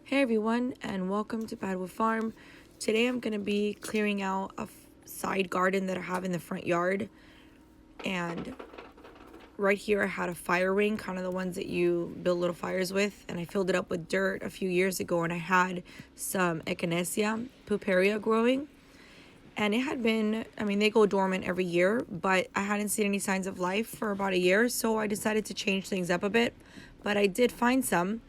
Hey everyone, and welcome to Padwood Farm. Today I'm going to be clearing out a side garden that I have in the front yard. And right here I had a fire ring, kind of the ones that you build little fires with. And I filled it up with dirt a few years ago, and I had some Echinacea puparia growing. And it had been, they go dormant every year, but I hadn't seen any signs of life for about a year. So I decided to change things up a bit. But I did find some.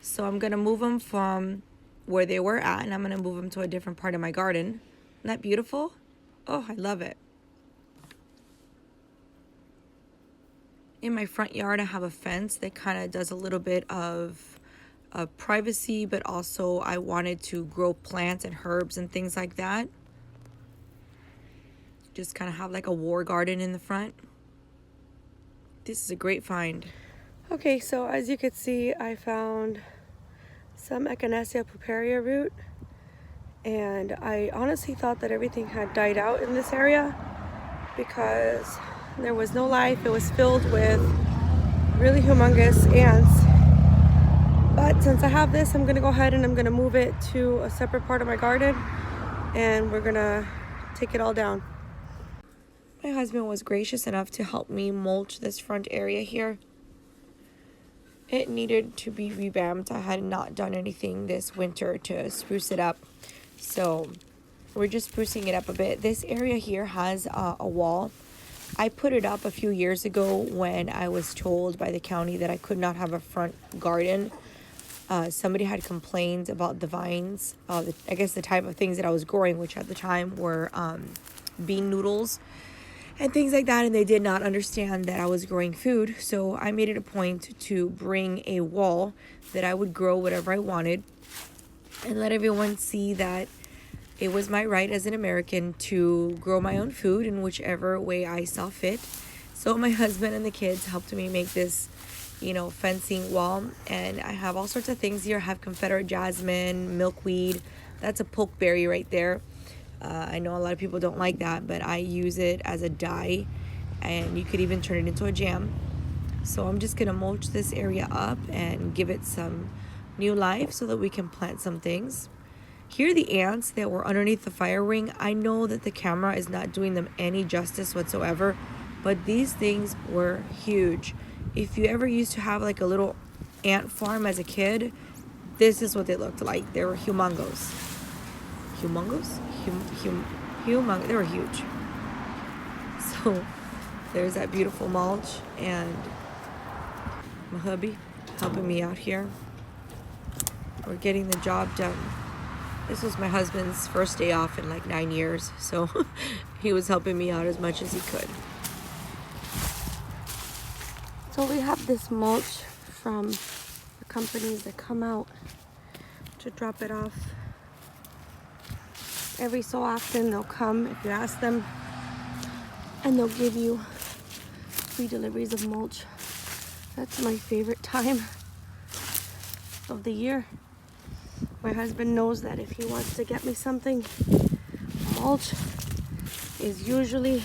So I'm going to move them from where they were at, and I'm going to move them to a different part of my garden. Isn't that beautiful? Oh, I love it. In my front yard, I have a fence that kind of does a little bit of privacy, but also I wanted to grow plants and herbs and things like that. Just kind of have like a war garden in the front. This is a great find. Okay, so as you can see, I found some Echinacea puparia root, and I honestly thought that everything had died out in this area because there was no life. It was filled with really humongous ants. But since I have this, I'm gonna go ahead and I'm gonna move it to a separate part of my garden, and we're gonna take it all down. My husband was gracious enough to help me mulch this front area here. It needed to be revamped. I had not done anything this winter to spruce it up. So we're just sprucing it up a bit. This area here has a wall. I put it up a few years ago when I was told by the county that I could not have a front garden. Somebody had complained about the vines, I guess the type of things that I was growing, which at the time were bean noodles and things like that, and they did not understand that I was growing food. So I made it a point to bring a wall that I would grow whatever I wanted and let everyone see that it was my right as an American to grow my own food in whichever way I saw fit. So my husband and the kids helped me make this, fencing wall, and I have all sorts of things here. I have Confederate jasmine, milkweed. That's a pokeberry right there. I know a lot of people don't like that, but I use it as a dye, and you could even turn it into a jam. So I'm just gonna mulch this area up and give it some new life so that we can plant some things. Here are the ants that were underneath the fire ring. I know that the camera is not doing them any justice whatsoever, but these things were huge. If you ever used to have like a little ant farm as a kid, this is what they looked like. They were humongous. Humongous? Humongous. They were huge. So there's that beautiful mulch, and my hubby helping me out here. We're getting the job done. This was my husband's first day off in like 9 years, so he was helping me out as much as he could. So we have this mulch from the companies that come out to drop it off. Every so often they'll come if you ask them, and they'll give you free deliveries of mulch. That's my favorite time of the year. My husband knows that if he wants to get me something, mulch is usually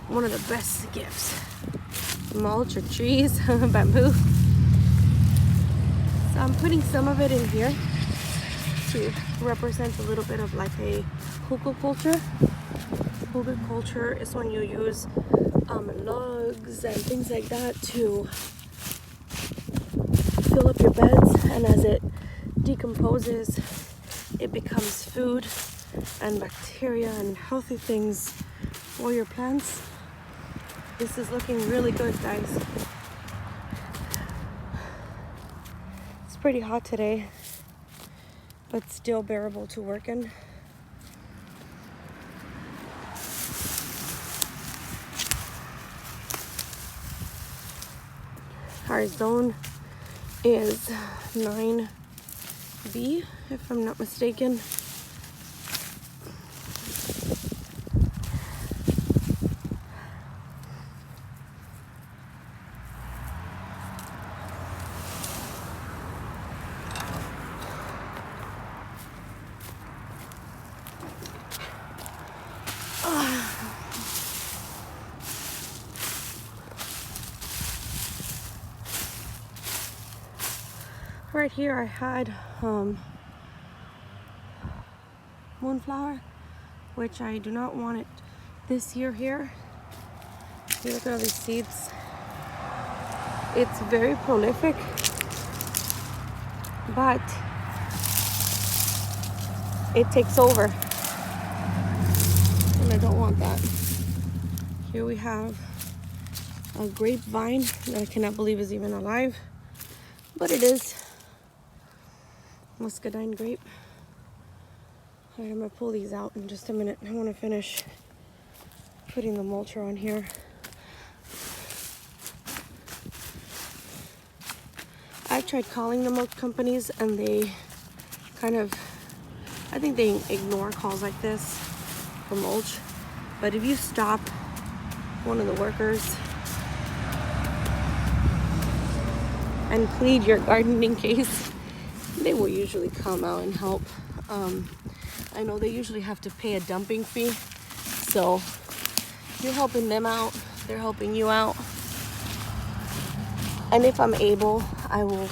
one of the best gifts. Mulch or trees, bamboo. So I'm putting some of it in here to represent a little bit of like a hugelkultur. Hugelkultur is when you use logs and things like that to fill up your beds, and as it decomposes, it becomes food and bacteria and healthy things for your plants. This is looking really good, guys. It's pretty hot today, but still bearable to work in. Our zone is 9B, if I'm not mistaken. Right here I had moonflower, which I do not want it this year here. See, look at all these seeds. It's very prolific, but it takes over, and I don't want that. Here we have a grapevine that I cannot believe is even alive, but it is. Muscadine grape. All right, I'm gonna pull these out in just a minute. I want to finish putting the mulcher on here. I've tried calling the mulch companies and they kind of, I think they ignore calls like this for mulch. But if you stop one of the workers and plead your gardening case, they will usually come out and help. I know they usually have to pay a dumping fee, so you're helping them out, they're helping you out. And if I'm able, I will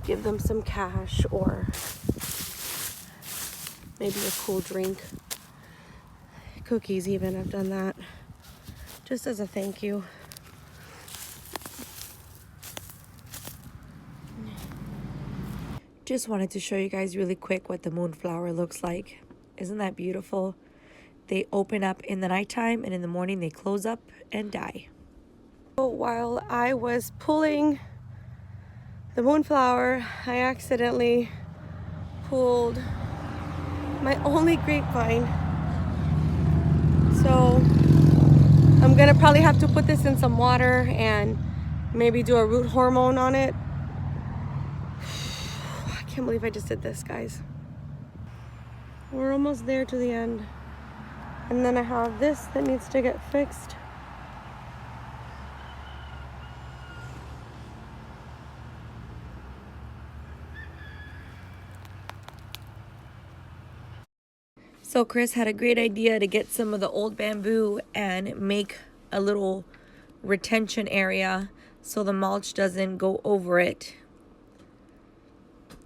give them some cash or maybe a cool drink, cookies even. I've done that just as a thank you. Just wanted to show you guys really quick what the moonflower looks like. Isn't that beautiful? They open up in the nighttime and in the morning they close up and die. So while I was pulling the moonflower, I accidentally pulled my only grapevine. So I'm gonna probably have to put this in some water and maybe do a root hormone on it. I can't believe I just did this, guys. We're almost there to the end. And then I have this that needs to get fixed. So Chris had a great idea to get some of the old bamboo and make a little retention area so the mulch doesn't go over it.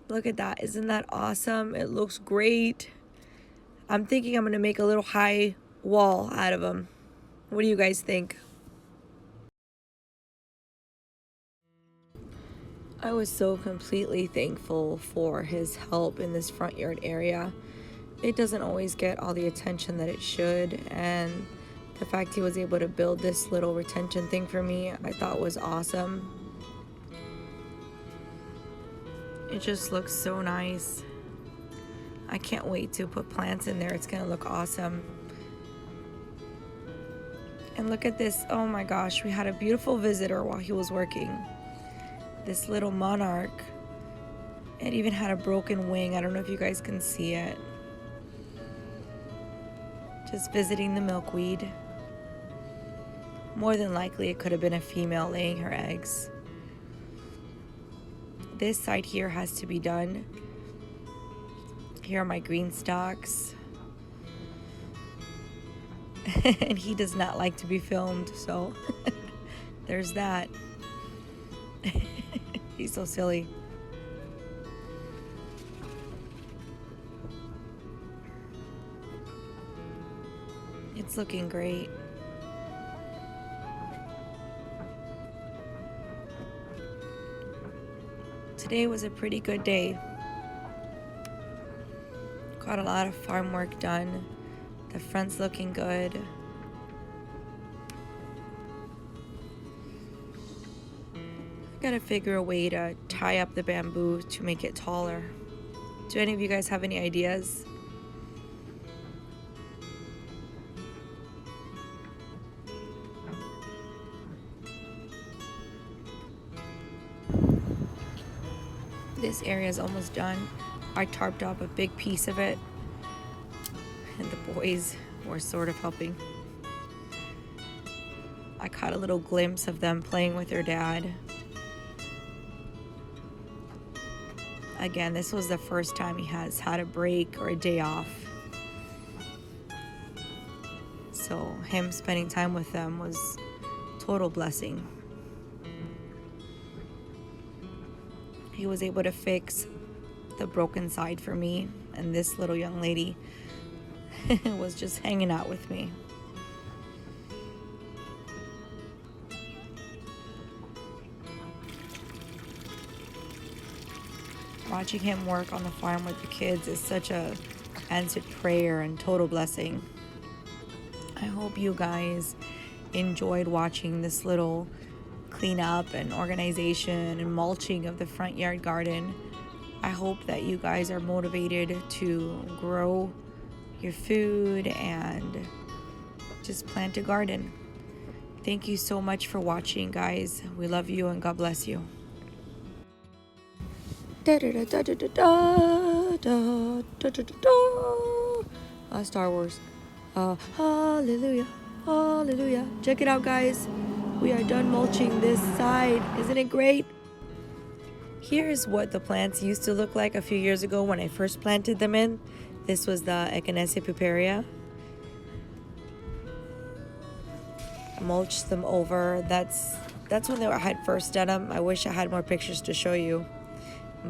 Look at that. Isn't that awesome? It looks great. I'm thinking I'm going to make a little high wall out of them. What do you guys think? I was so completely thankful for his help in this front yard area. It doesn't always get all the attention that it should, and the fact he was able to build this little retention thing for me, I thought was awesome. It just looks so nice. I can't wait to put plants in there. It's gonna look awesome. And look at this. Oh my gosh, we had a beautiful visitor while he was working. This little monarch. It even had a broken wing. I don't know if you guys can see it. Just visiting the milkweed. More than likely it could have been a female laying her eggs. This side here has to be done. Here are my green stalks. And he does not like to be filmed, so there's that. He's so silly. It's looking great. Today was a pretty good day. Got a lot of farm work done. The front's looking good. I gotta figure a way to tie up the bamboo to make it taller. Do any of you guys have any ideas? This area is almost done. I tarped up a big piece of it, and the boys were sort of helping. I caught a little glimpse of them playing with their dad. Again, this was the first time he has had a break or a day off. So him spending time with them was a total blessing. He was able to fix the broken side for me, and this little young lady was just hanging out with me. Watching him work on the farm with the kids is such a answered prayer and total blessing. I hope you guys enjoyed watching this little cleanup and organization and mulching of the front yard garden. I hope that you guys are motivated to grow your food and just plant a garden. Thank you so much for watching, guys. We love you and God bless you. Star Wars. Hallelujah, hallelujah. Check it out, guys. We are done mulching this side. Isn't it great? Here's what the plants used to look like a few years ago when I first planted them in. This was the Echinacea puparia. I mulched them over. That's when I had first done them. I wish I had more pictures to show you,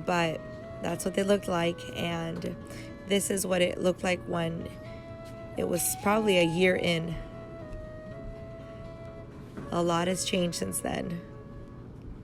but that's what they looked like. And this is what it looked like when it was probably a year in. A lot has changed since then.